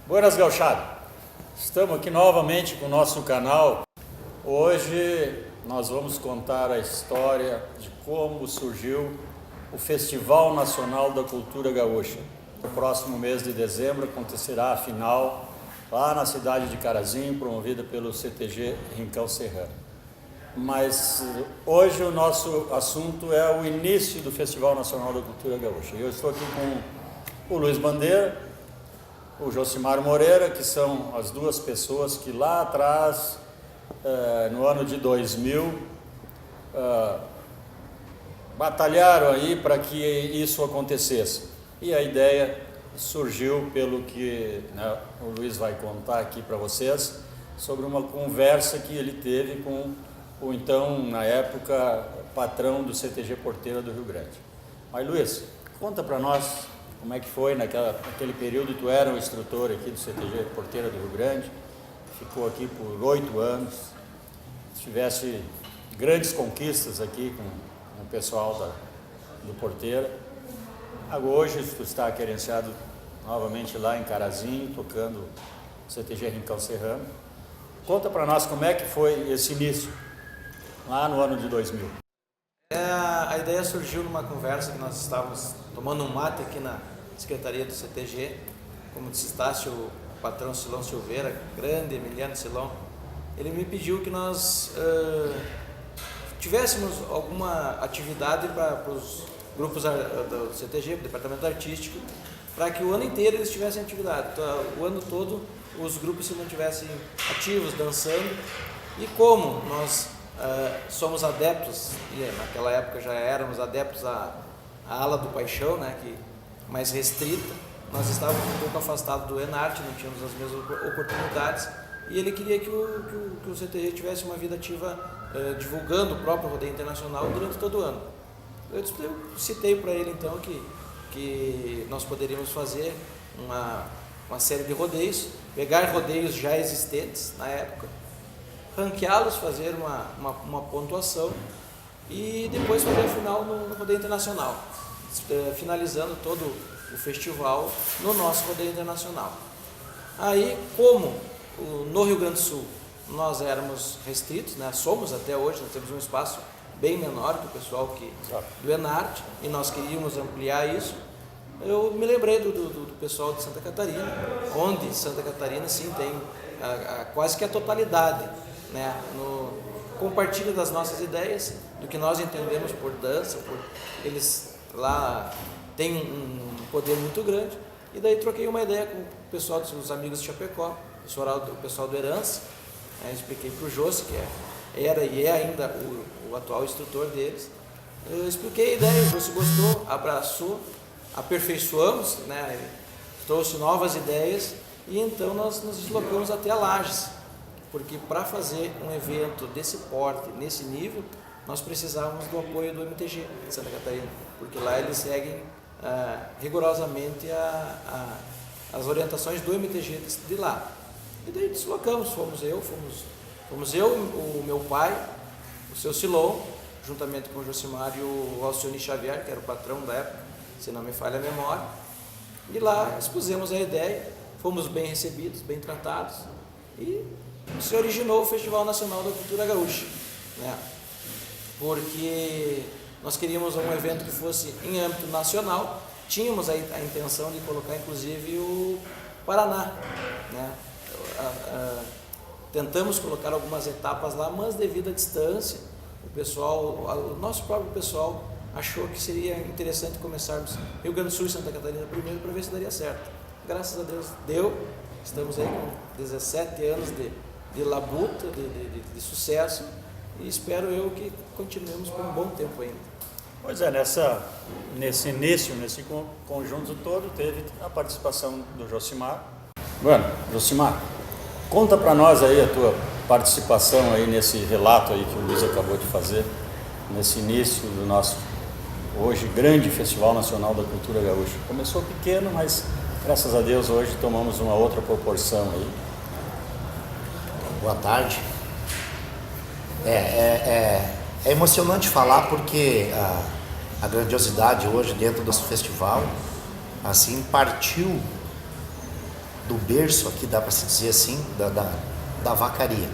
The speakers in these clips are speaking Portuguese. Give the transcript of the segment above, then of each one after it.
Buenas gauchada, estamos aqui novamente com o nosso canal. Hoje nós vamos contar a história de como surgiu o Festival Nacional da Cultura Gaúcha. No próximo mês de dezembro acontecerá a final lá na cidade de Carazinho, promovida pelo CTG Rincão Serrano. Mas hoje o nosso assunto é o início do Festival Nacional da Cultura Gaúcha. Eu estou aqui com o Luiz Bandeira, o Josimar Moreira, que são as duas pessoas que lá atrás, no ano de 2000, batalharam aí para que isso acontecesse. E a ideia surgiu pelo que o Luiz vai contar aqui para vocês, sobre uma conversa que ele teve com o então, na época, patrão do CTG Porteira do Rio Grande. Mas Luiz, conta para nós como é que foi naquele período. Tu era um instrutor aqui do CTG Porteira do Rio Grande, ficou aqui por 8 anos, tivesse grandes conquistas aqui com o pessoal do Porteira. Hoje tu está querenciado novamente lá em Carazinho, tocando o CTG Rincão Serrano. Conta para nós como é que foi esse início, lá no ano de 2000. A ideia surgiu numa conversa que nós estávamos tomando um mate aqui na Secretaria do CTG, como disseste, o patrão Silão Silveira, grande Emiliano Silão, ele me pediu que nós tivéssemos alguma atividade para os grupos do CTG, do Departamento Artístico, para que o ano inteiro eles tivessem atividade, então, o ano todo os grupos se mantivessem ativos, dançando. E como nós somos adeptos, e naquela época já éramos adeptos à ala do Paixão, né, que mais restrita, nós estávamos um pouco afastados do Enarte, não tínhamos as mesmas oportunidades, e ele queria que o CTG tivesse uma vida ativa divulgando o próprio rodeio internacional durante todo o ano. Eu citei para ele então que nós poderíamos fazer uma série de rodeios, pegar rodeios já existentes na época, ranqueá-los, fazer uma pontuação e depois fazer a final no rodeio internacional, finalizando todo o festival no nosso rodeio internacional. Aí, como no Rio Grande do Sul nós éramos restritos, né, somos até hoje, nós temos um espaço bem menor que o pessoal do Enarte, e nós queríamos ampliar isso. Eu me lembrei do pessoal de Santa Catarina, onde Santa Catarina sim tem quase que a totalidade, né, compartilha das nossas ideias, do que nós entendemos por dança, eles lá têm um poder muito grande. E daí troquei uma ideia com o pessoal dos amigos de Chapecó, o pessoal do Herança, expliquei para o Josi, que era e é ainda o atual instrutor deles. Eu expliquei a ideia, o Josi gostou, abraçou, aperfeiçoamos, né, ele trouxe novas ideias, e então nós nos deslocamos até Lages, porque para fazer um evento desse porte, nesse nível, nós precisávamos do apoio do MTG de Santa Catarina, porque lá eles seguem rigorosamente as orientações do MTG de lá. E daí deslocamos, fomos eu, o meu pai, o seu Silon, juntamente com o Josimar e o Alcione Xavier, que era o patrão da época, se não me falha a memória. E lá expusemos a ideia, fomos bem recebidos, bem tratados, e se originou o Festival Nacional da Cultura Gaúcha, né? Porque nós queríamos um evento que fosse em âmbito nacional, tínhamos a intenção de colocar inclusive o Paraná, né? Tentamos colocar algumas etapas lá, mas devido à distância, o nosso próprio pessoal achou que seria interessante começarmos Rio Grande do Sul e Santa Catarina primeiro, para ver se daria certo. Graças a Deus deu, estamos aí com 17 anos de labuta, de sucesso, e espero eu que continuemos por um bom tempo ainda. Pois é, nesse início, nesse conjunto todo, teve a participação do Josimar. Bueno, Josimar, conta para nós aí a tua participação aí nesse relato aí que o Luiz acabou de fazer, nesse início do nosso hoje grande Festival Nacional da Cultura Gaúcha. Começou pequeno, mas graças a Deus hoje tomamos uma outra proporção aí. Boa tarde. É emocionante falar, porque a grandiosidade hoje dentro desse festival assim partiu do berço aqui, dá para se dizer assim, da vacaria.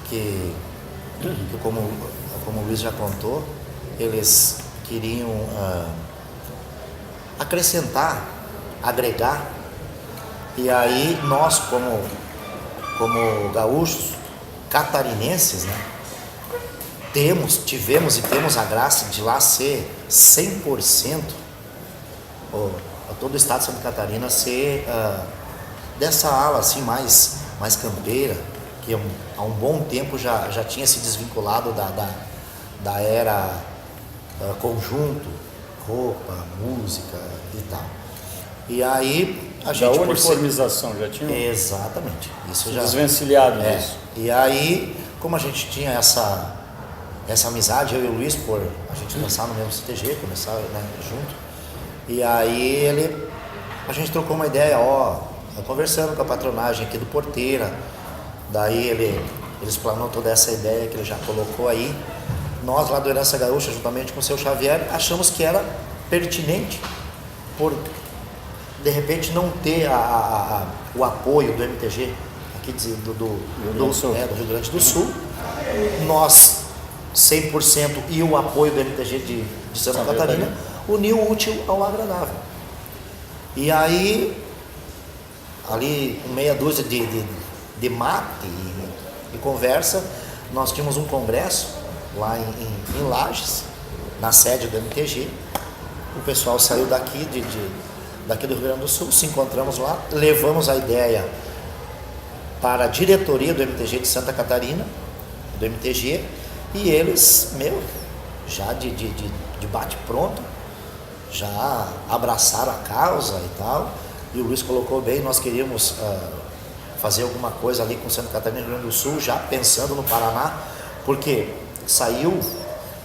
Que como o Luiz já contou, eles queriam acrescentar, agregar, e aí nós como gaúchos, catarinenses, né, tivemos e temos a graça de lá ser 100%, todo o estado de Santa Catarina ser dessa ala assim mais campeira, que há um bom tempo já tinha se desvinculado da era conjunto, roupa, música e tal. E aí a gente... Da uniformização, já tinha? Exatamente. Isso já... Desvencilhado disso. E aí, como a gente tinha essa amizade, eu e o Luiz, por a gente dançar no mesmo CTG, começar, né, junto. E aí a gente trocou uma ideia, conversando com a patronagem aqui do Porteira. Daí eles planou toda essa ideia que ele já colocou aí. Nós lá do Herança Gaúcha, juntamente com o seu Xavier, achamos que era pertinente por de repente não ter o apoio do MTG aqui do Rio Grande do Sul. Nós 100% e o apoio do MTG de Santa Catarina uniu o útil ao agradável. E aí, ali com meia dúzia de mate e conversa, nós tínhamos um congresso lá em Lages, na sede do MTG. O pessoal saiu daqui do Rio Grande do Sul, se encontramos lá, levamos a ideia para a diretoria do MTG de Santa Catarina, do MTG, e eles, já de bate-pronto, já abraçaram a causa e tal. E o Luiz colocou bem, nós queríamos fazer alguma coisa ali com Santa Catarina e Rio Grande do Sul, já pensando no Paraná, porque saiu,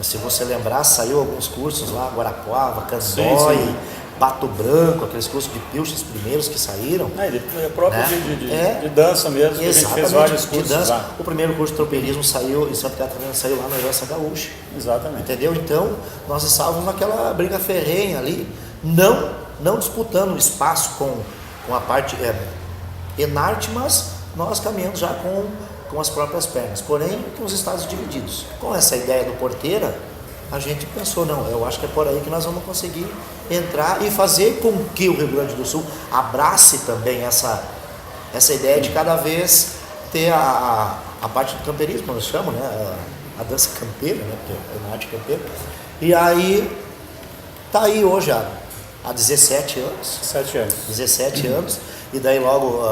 se você lembrar, saiu alguns cursos lá, Guarapuava, Candói, sim. Pato Branco, aqueles cursos de pilchas primeiros que saíram. É próprio, né? de dança mesmo, que a gente fez vários cursos de dança. Lá. O primeiro curso de tropeirismo saiu em Santa Catarina, saiu lá na Herança Gaúcha. Exatamente. Entendeu? Então, nós estávamos naquela briga ferrenha ali, não disputando espaço com a parte Enarte, mas nós caminhando já com as próprias pernas, porém com os estados divididos. Com essa ideia do Porteira, a gente pensou, eu acho que é por aí que nós vamos conseguir entrar e fazer com que o Rio Grande do Sul abrace também essa ideia de cada vez ter a parte do campeirismo, como nós chamamos, né? A dança campeira, né? Porque é uma arte campeira. E aí, tá aí hoje há 17 anos. 17 anos, e daí logo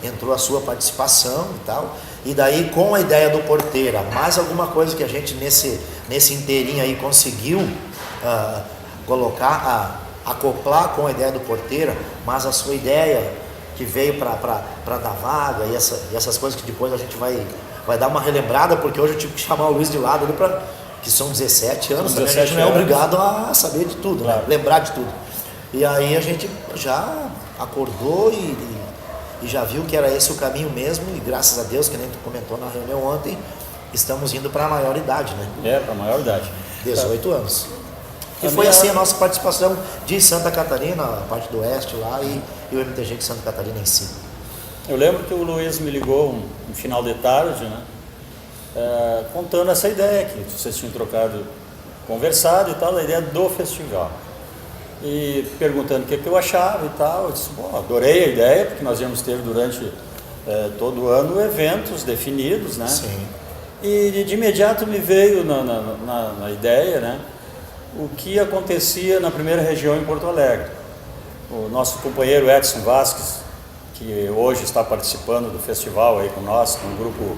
entrou a sua participação e tal. E daí, com a ideia do Porteira, mais alguma coisa que a gente nesse inteirinho aí conseguiu colocar, acoplar com a ideia do Porteira, mas a sua ideia que veio para dar vaga e essas coisas que depois a gente vai dar uma relembrada, porque hoje eu tive que chamar o Luiz de lado ali que são 17 anos, 17 a gente não é obrigado a saber de tudo, claro, né? Lembrar de tudo. E aí a gente já acordou e já viu que era esse o caminho mesmo, e graças a Deus, que nem tu comentou na reunião ontem, estamos indo para a maior idade, né? Para a maior idade. 18 anos. E foi assim a nossa participação de Santa Catarina, a parte do oeste lá, e o MTG de Santa Catarina em si. Eu lembro que o Luiz me ligou um final de tarde, né? Contando essa ideia que vocês tinham conversado e tal, a ideia do festival. E perguntando o que eu achava e tal. Eu disse, adorei a ideia, porque nós íamos ter durante todo o ano eventos definidos, né? Sim. E de imediato me veio na ideia, né, o que acontecia na primeira região em Porto Alegre. O nosso companheiro Edson Vasques, que hoje está participando do festival aí com nós, com o grupo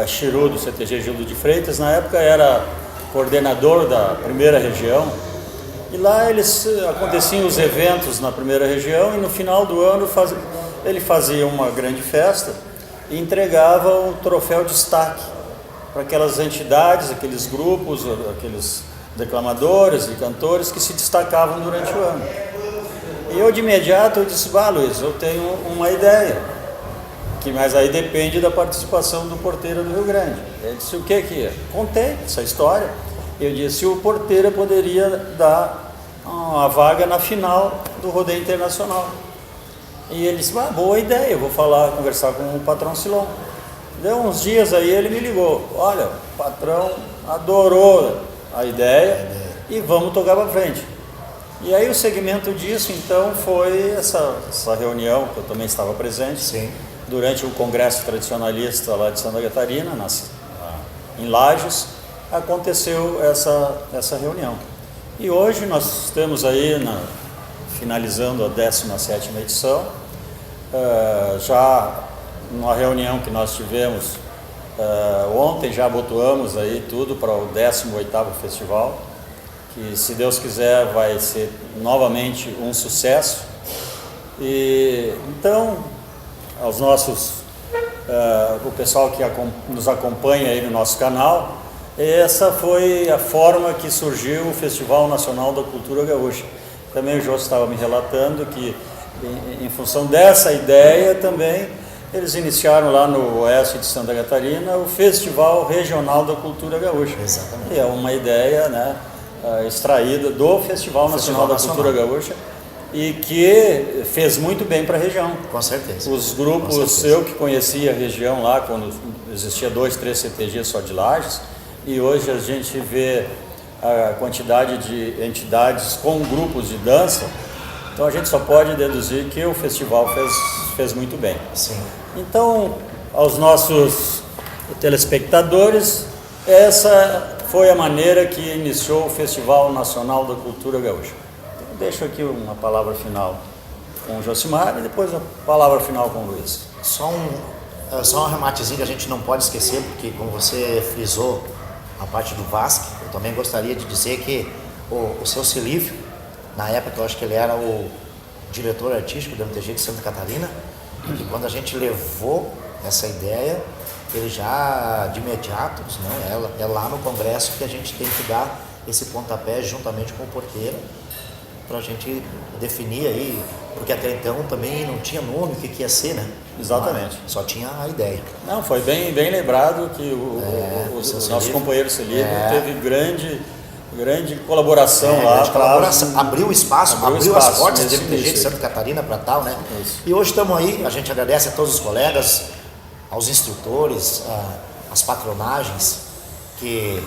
Chiru do CTG Gildo de Freitas, na época era coordenador da primeira região. E lá aconteciam os eventos na primeira região, e no final do ano ele fazia uma grande festa e entregava um troféu destaque para aquelas entidades, aqueles grupos, aqueles declamadores e cantores que se destacavam durante o ano. E eu de imediato disse, Luiz, eu tenho uma ideia, mas aí depende da participação do Porteira do Rio Grande. Ele disse, o que é? Contei essa história. Eu disse, o Porteira poderia dar a vaga na final do rodeio internacional. E ele disse, boa ideia, eu vou conversar com o patrão Silon. Deu uns dias aí, ele me ligou, olha, o patrão adorou a ideia e vamos tocar para frente. E aí o segmento disso, então, foi essa reunião, que eu também estava presente, Sim. durante o Congresso Tradicionalista lá de Santa Catarina, em Lages, aconteceu essa reunião. E hoje nós estamos aí finalizando a 17ª edição, já numa reunião que nós tivemos ontem, já abotoamos aí tudo para o 18º festival, que se Deus quiser vai ser novamente um sucesso. E então, aos nossos, o pessoal que nos acompanha aí no nosso canal, essa foi a forma que surgiu o Festival Nacional da Cultura Gaúcha. Também o Jô estava me relatando que, em função dessa ideia também, eles iniciaram lá no oeste de Santa Catarina o Festival Regional da Cultura Gaúcha. Exatamente. E é uma ideia, né, extraída do Festival Nacional da Cultura Gaúcha e que fez muito bem para a região. Com certeza. Os grupos, eu que conhecia a região lá, quando existia 2, 3 CTGs só de Lages, e hoje a gente vê a quantidade de entidades com grupos de dança, então a gente só pode deduzir que o festival fez muito bem. Sim. Então, aos nossos telespectadores, essa foi a maneira que iniciou o Festival Nacional da Cultura Gaúcha. Então, deixo aqui uma palavra final com o Josimar e depois a palavra final com o Luiz. Só um rematezinho que a gente não pode esquecer, porque como você frisou a parte do VASC, eu também gostaria de dizer que o seu Silívio, na época eu acho que ele era o diretor artístico do MTG de Santa Catarina, e quando a gente levou essa ideia, ele já de imediato disse, não, é lá no congresso que a gente tem que dar esse pontapé juntamente com o porteiro, para a gente definir aí, porque até então também não tinha nome, o que ia ser, né? Exatamente. Só tinha a ideia. Não, foi bem lembrado que o nosso companheiro Celívio teve grande colaboração lá. Abriu espaço, abriu as portas do MTG de Santa Catarina para tal, né? Isso. E hoje estamos aí, a gente agradece a todos os colegas, aos instrutores, às patronagens que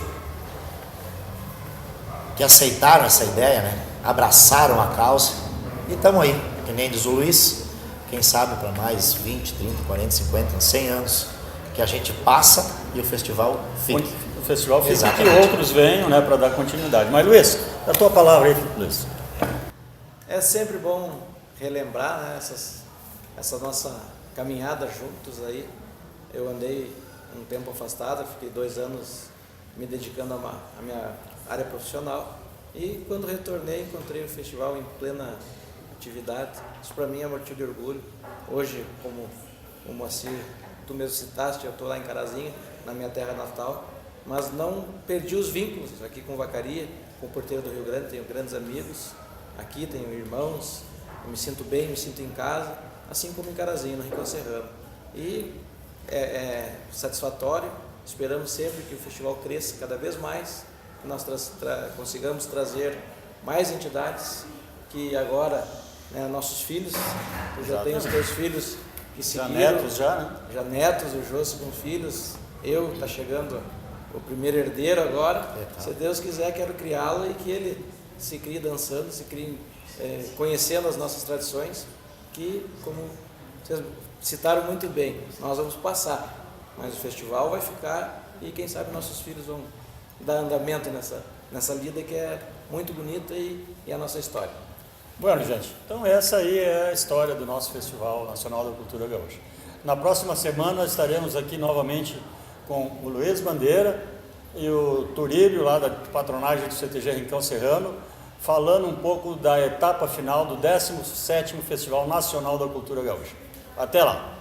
aceitaram essa ideia, né? Abraçaram a causa e estamos aí, que nem diz o Luiz, quem sabe para mais 20, 30, 40, 50, 100 anos que a gente passa e o festival fica. O festival fica que outros venham, né, para dar continuidade. Mas Luiz, a tua palavra aí, Luiz. É sempre bom relembrar, né, essa nossa caminhada juntos aí. Eu andei um tempo afastado, fiquei 2 anos me dedicando à minha área profissional e quando retornei encontrei o festival em plena atividade. Isso para mim é motivo de orgulho. Hoje, como o Moacir, tu mesmo citaste, eu estou lá em Carazinho, na minha terra natal, mas não perdi os vínculos aqui com Vacaria, com o Porteiro do Rio Grande, tenho grandes amigos aqui, tenho irmãos, eu me sinto bem, me sinto em casa, assim como em Carazinho, no Rincão Serrano. E é satisfatório, esperamos sempre que o festival cresça cada vez mais, que nós consigamos trazer mais entidades, que agora, né, nossos filhos, eu já tenho os teus filhos que seguiram, já netos já, né? Já netos, o Jôs com filhos, está chegando o primeiro herdeiro agora, se Deus quiser quero criá-lo e que ele se crie dançando, se crie conhecendo as nossas tradições, que como vocês citaram muito bem, nós vamos passar, mas o festival vai ficar e quem sabe nossos filhos vão dar andamento nessa lida que é muito bonita e a nossa história. Bueno, gente, então essa aí é a história do nosso Festival Nacional da Cultura Gaúcha. Na próxima semana estaremos aqui novamente com o Luiz Bandeira e o Turíbio, lá da patronagem do CTG Rincão Serrano, falando um pouco da etapa final do 17º Festival Nacional da Cultura Gaúcha. Até lá!